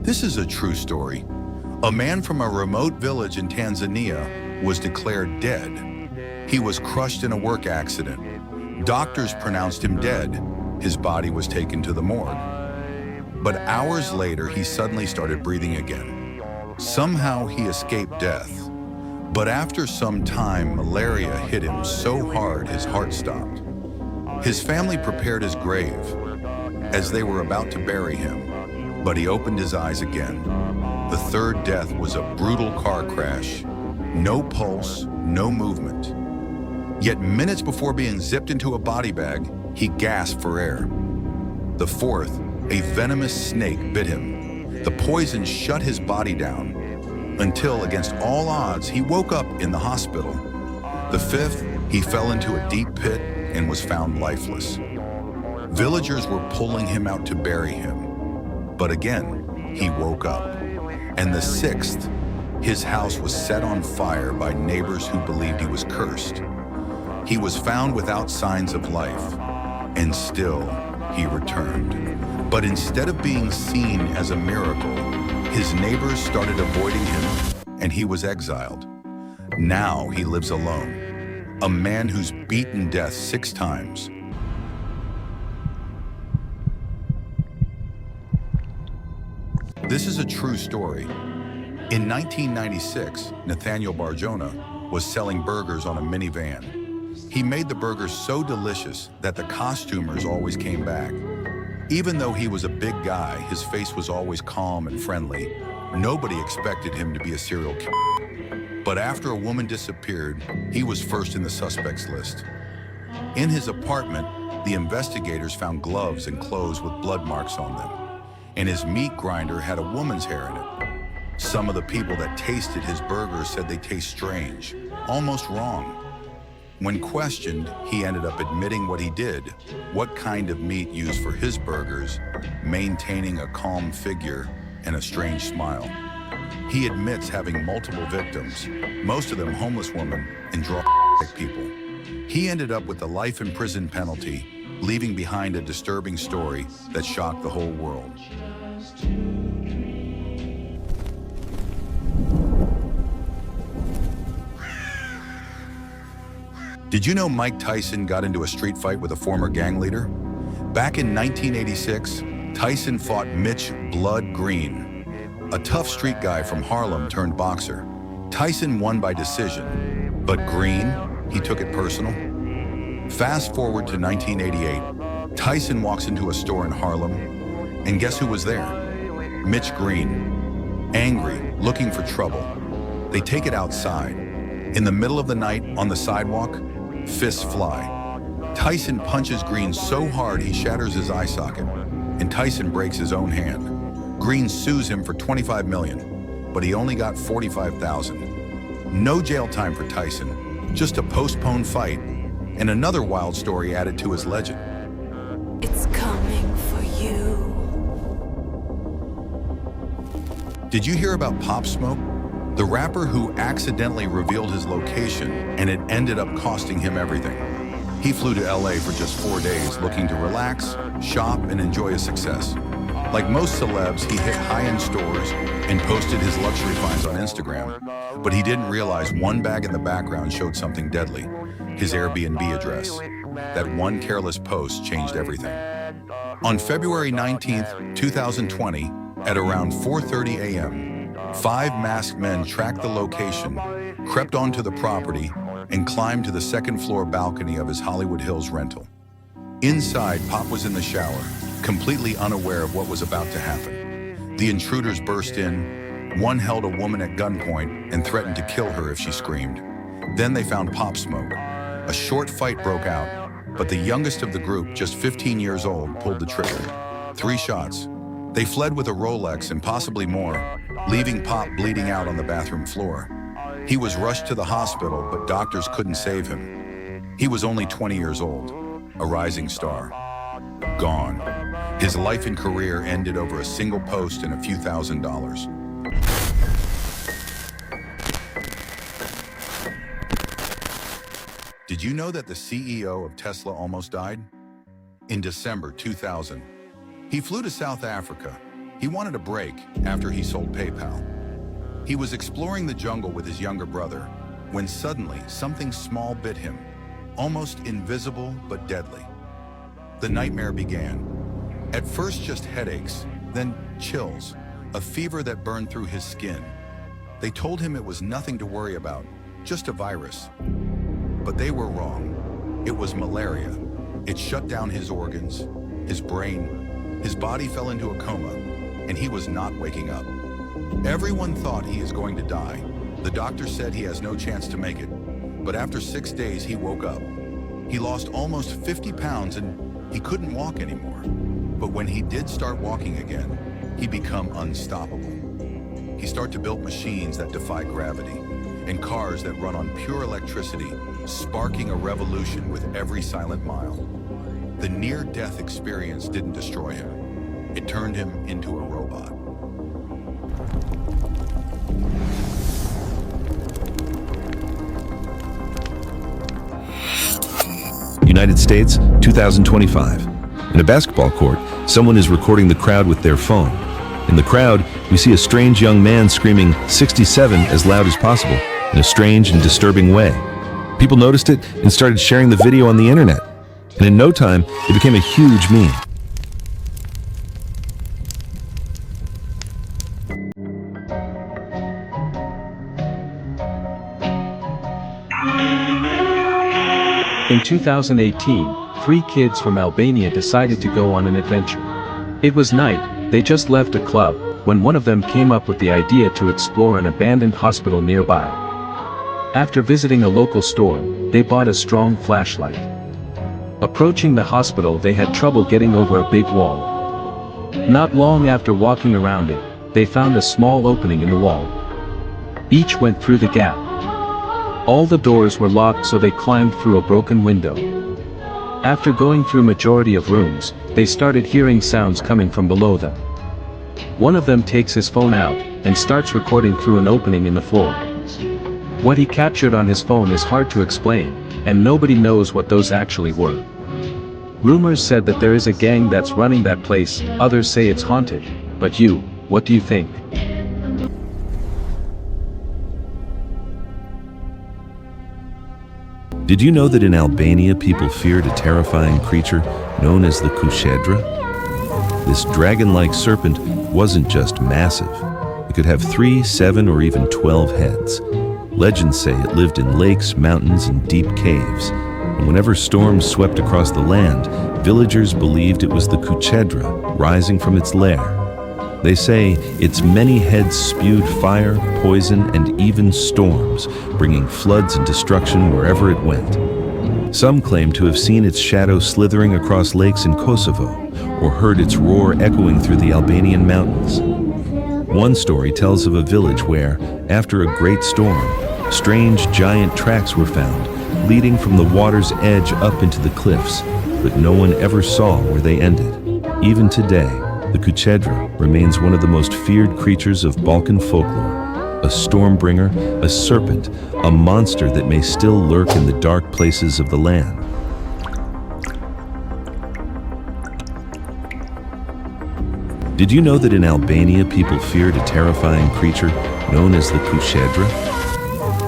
This is a true story. A man from a remote village in Tanzania was declared dead. He was crushed in a work accident. Doctors pronounced him dead. His body was taken to the morgue. But hours later, he suddenly started breathing again. Somehow he escaped death. But after some time, malaria hit him so hard his heart stopped. His family prepared his grave as they were about to bury him. But he opened his eyes again. The third death was a brutal car crash. No pulse, no movement. Yet minutes before being zipped into a body bag, he gasped for air. The fourth, a venomous snake bit him. The poison shut his body down until, against all odds, he woke up in the hospital. The fifth, he fell into a deep pit and was found lifeless. Villagers were pulling him out to bury him. But again, he woke up. And the sixth, his house was set on fire by neighbors who believed he was cursed. He was found without signs of life, and still he returned. But instead of being seen as a miracle, his neighbors started avoiding him, and he was exiled. Now he lives alone, a man who's beaten death 6 times. This is a true story. In 1996, Nathaniel Barjona was selling burgers on a minivan. He made the burgers so delicious that the costumers always came back. Even though he was a big guy, his face was always calm and friendly. Nobody expected him to be a serial killer. But after a woman disappeared, he was first in the suspects list. In his apartment, the investigators found gloves and clothes with blood marks on them. And his meat grinder had a woman's hair in it. Some of the people that tasted his burgers said they taste strange, almost wrong. When questioned, he ended up admitting what he did, what kind of meat used for his burgers, maintaining a calm figure and a strange smile. He admits having multiple victims, most of them homeless women and drug people. He ended up with a life in prison penalty, leaving behind a disturbing story that shocked the whole world. Did you know Mike Tyson got into a street fight with a former gang leader? Back in 1986, Tyson fought Mitch "Blood" Green, a tough street guy from Harlem turned boxer. Tyson won by decision, but Green, he took it personal. Fast forward to 1988, Tyson walks into a store in Harlem, and guess who was there? Mitch Green, angry, looking for trouble. They take it outside. In the middle of the night, on the sidewalk, fists fly. Tyson punches Green so hard he shatters his eye socket, and Tyson breaks his own hand. Green sues him for $25 million, but he only got $45,000. No jail time for Tyson, just a postponed fight, and another wild story added to his legend. It's coming for you. Did you hear about Pop Smoke? The rapper who accidentally revealed his location, and it ended up costing him everything. He flew to LA for just 4 days looking to relax, shop, and enjoy his success. Like most celebs, he hit high-end stores and posted his luxury finds on Instagram. But he didn't realize one bag in the background showed something deadly, his Airbnb address. That one careless post changed everything. On February 19th, 2020, at around 4:30 a.m., 5 masked men tracked the location, crept onto the property, and climbed to the second-floor balcony of his Hollywood Hills rental. Inside, Pop was in the shower, completely unaware of what was about to happen. The intruders burst in. One held a woman at gunpoint and threatened to kill her if she screamed. Then they found Pop Smoke. A short fight broke out, but the youngest of the group, just 15 years old, pulled the trigger. 3 shots. They fled with a Rolex and possibly more, leaving Pop bleeding out on the bathroom floor. He was rushed to the hospital, but doctors couldn't save him. He was only 20 years old, a rising star. Gone. His life and career ended over a single post and a few $1,000s. Did you know that the CEO of Tesla almost died? In December 2000, he flew to South Africa, He wanted a break after he sold PayPal. He was exploring the jungle with his younger brother when suddenly something small bit him, almost invisible but deadly. The nightmare began. At first just headaches, then chills, a fever that burned through his skin. They told him it was nothing to worry about, just a virus. But they were wrong. It was malaria. It shut down his organs, his brain. His body fell into a coma, and he was not waking up. Everyone thought he is going to die. The doctor said he has no chance to make it. But after 6 days, he woke up. He lost almost 50 pounds and he couldn't walk anymore. But when he did start walking again, he became unstoppable. He started to build machines that defy gravity and cars that run on pure electricity, sparking a revolution with every silent mile. The near-death experience didn't destroy him. It turned him into a robot. United States, 2025. In a basketball court, someone is recording the crowd with their phone. In the crowd, we see a strange young man screaming 67 as loud as possible in a strange and disturbing way. People noticed it and started sharing the video on the internet. And in no time, it became a huge meme. In 2018, 3 kids from Albania decided to go on an adventure. It was night, they just left a club, when one of them came up with the idea to explore an abandoned hospital nearby. After visiting a local store, they bought a strong flashlight. Approaching the hospital, they had trouble getting over a big wall. Not long after walking around it, they found a small opening in the wall. Each went through the gap. All the doors were locked, so they climbed through a broken window. After going through majority of rooms, they started hearing sounds coming from below them. One of them takes his phone out and starts recording through an opening in the floor. What he captured on his phone is hard to explain, and nobody knows what those actually were. Rumors said that there is a gang that's running that place, others say it's haunted. But you, what do you think? Did you know that in Albania people feared a terrifying creature known as the kushedra? This dragon-like serpent wasn't just massive. It could have 3, 7, or even 12 heads. Legends say it lived in lakes, mountains, and deep caves. And whenever storms swept across the land, villagers believed it was the kushedra rising from its lair. They say its many heads spewed fire, poison, and even storms, bringing floods and destruction wherever it went. Some claim to have seen its shadow slithering across lakes in Kosovo, or heard its roar echoing through the Albanian mountains. One story tells of a village where, after a great storm, strange giant tracks were found, leading from the water's edge up into the cliffs, but no one ever saw where they ended. Even today, the kushedra remains one of the most feared creatures of Balkan folklore, a storm bringer, a serpent, a monster that may still lurk in the dark places of the land. Did you know that in Albania people feared a terrifying creature known as the kushedra?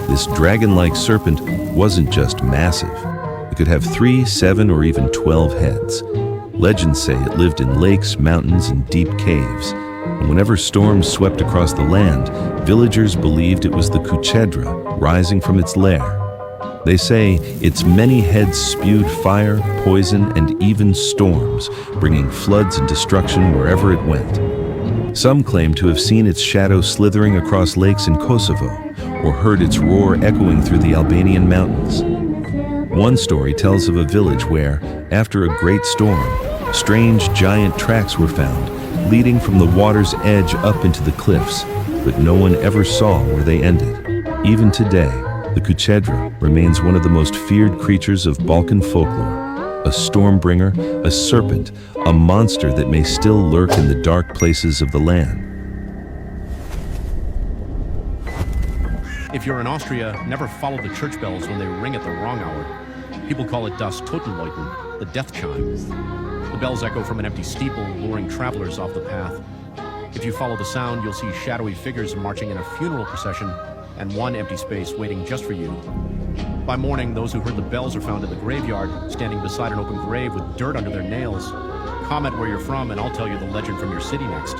This dragon-like serpent wasn't just massive. It could have 3, 7, or even 12 heads. Legends say it lived in lakes, mountains, and deep caves. And whenever storms swept across the land, villagers believed it was the kushedra rising from its lair. They say its many heads spewed fire, poison, and even storms, bringing floods and destruction wherever it went. Some claim to have seen its shadow slithering across lakes in Kosovo, or heard its roar echoing through the Albanian mountains. One story tells of a village where, after a great storm, strange giant tracks were found, leading from the water's edge up into the cliffs, but no one ever saw where they ended. Even today, the kushedra remains one of the most feared creatures of Balkan folklore, a storm bringer, a serpent, a monster that may still lurk in the dark places of the land. If you're in Austria, never follow the church bells when they ring at the wrong hour. People call it Das Totenläuten, the death chime. The bells echo from an empty steeple, luring travelers off the path. If you follow the sound, you'll see shadowy figures marching in a funeral procession and one empty space waiting just for you. By morning, those who heard the bells are found in the graveyard, standing beside an open grave with dirt under their nails. Comment where you're from and I'll tell you the legend from your city next.